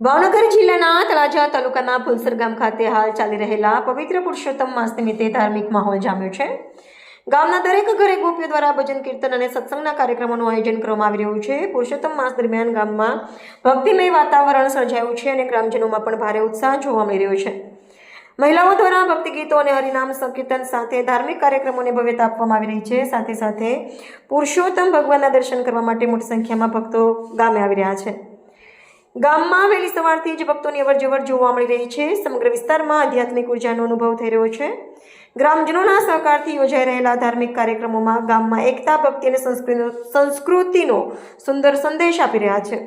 ભાવનગર જિલ્લાના તળાજા તાલુકાના ફુલસર ગામ ખાતે હાલ ચાલી રહેલા પવિત્ર પુરુષોત્તમ માસ નિમિત્તે ધાર્મિક માહોલ જામ્યો છે। ગામના દરેક ઘરે ગોપીઓ દ્વારા ભજન કીર્તન અને સત્સંગના કાર્યક્રમોનું આયોજન કરવામાં આવી રહ્યું છે। પુરુષોત્તમ માસ દરમિયાન ગામમાં ભક્તિમય વાતાવરણ સર્જાયું છે અને ગ્રામજનોમાં પણ ભારે ઉત્સાહ જોવા મળી રહ્યો છે। મહિલાઓ દ્વારા ભક્તિ ગીતો અને હરિનામ સંકીર્તન સાથે ધાર્મિક કાર્યક્રમોને ભવ્યતા આપવામાં આવી રહી છે। સાથે સાથે પુરુષોત્તમ ભગવાનના દર્શન કરવા માટે મોટી સંખ્યામાં ભક્તો ગામે આવી રહ્યા છે। ગામમાં વહેલી સવારથી જ ભક્તોની અવરજવર જોવા મળી રહી છે। સમગ્ર વિસ્તારમાં આધ્યાત્મિક ઉર્જાનો અનુભવ થઈ રહ્યો છે। ગ્રામજનોના સહકારથી યોજાઈ રહેલા ધાર્મિક કાર્યક્રમોમાં ગામમાં એકતા, ભક્તિ અને સંસ્કૃતિનો સુંદર સંદેશ આપી રહ્યા છે।